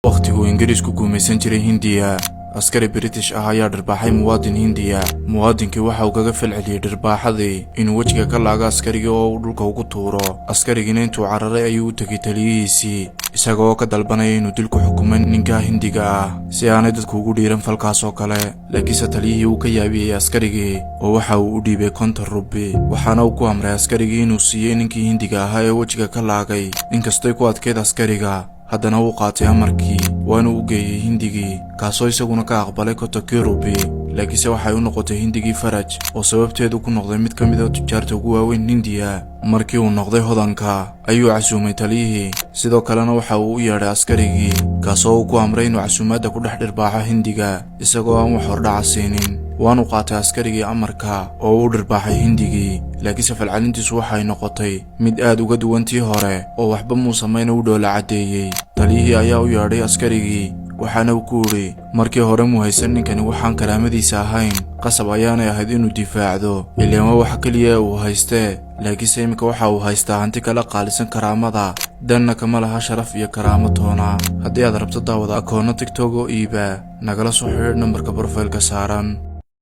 waqtigu Ingiriisku guumaysan jiray Hindiya askari British ah ayaa dharbaaxay muwaadin Hindiya muwaadinkii waxa uu kaga falceliyay dharbaaxadii inuu wajiga ka laaga askariga oo uu dhulka ugu tuuro askarigina intuu cararay ayuu u tagay taliyihiisii isagoo ka dalbanaya inuu dilku xukumo ninka Hindiga ah si aanay dadku ugu dhiiran falkaas oo kale laakiinse taliyihii uu ka yaabiyay askarigii oo waxa uu u dhiibay konton rubi waxaana uu ku amray askarigii inuu siiyay ninkii Hindiga ahaa ee wajiga ka laagay inkastoo ku adkeyd askariga haddana uu qaatay amarkii waana u geeyay Hindigii kaasoo isaguna ka aqbalay kontonkii rubi laakiinse waxay u noqotay Hindigii faraj oo sababteedu ku noqday mid ka mid ah tujaarta ugu waaweyn Hindiya markii uu noqday hodanka ayuu casuumay taliyihii sidoo kalena waxa uu u yeedhay askarigii kaasoo uu ku amray inuu casuumaadda ku dhex dhirbaaxo Hindiga isagoo aan wax hordhaca siinin waanu qaatay askarigii amarka oo uu dhirbaaxay Hindigii laakiinse falcelintiisu waxay noqotay mid aad uga duwantii hore oo waxba muu samayn u dhoola cadeeyay taliyihii ayaa u yeedhay askarigii waxaana uu ku yiri markii hore muu haysan ninkani waxaan karaamadiisa ahayn qasab ayaanay ahayd inuu difaacdo ilaa waxa kaliya uu haystee laakiinse imika waxa uu haystaa hanti kala qaalisan karaamada danna kama laha sharaf iyo karaamo toona haddii aad rabto daawada akoonno TikTok oo iiba nagala soo xiriir nambarka profile-ka saaran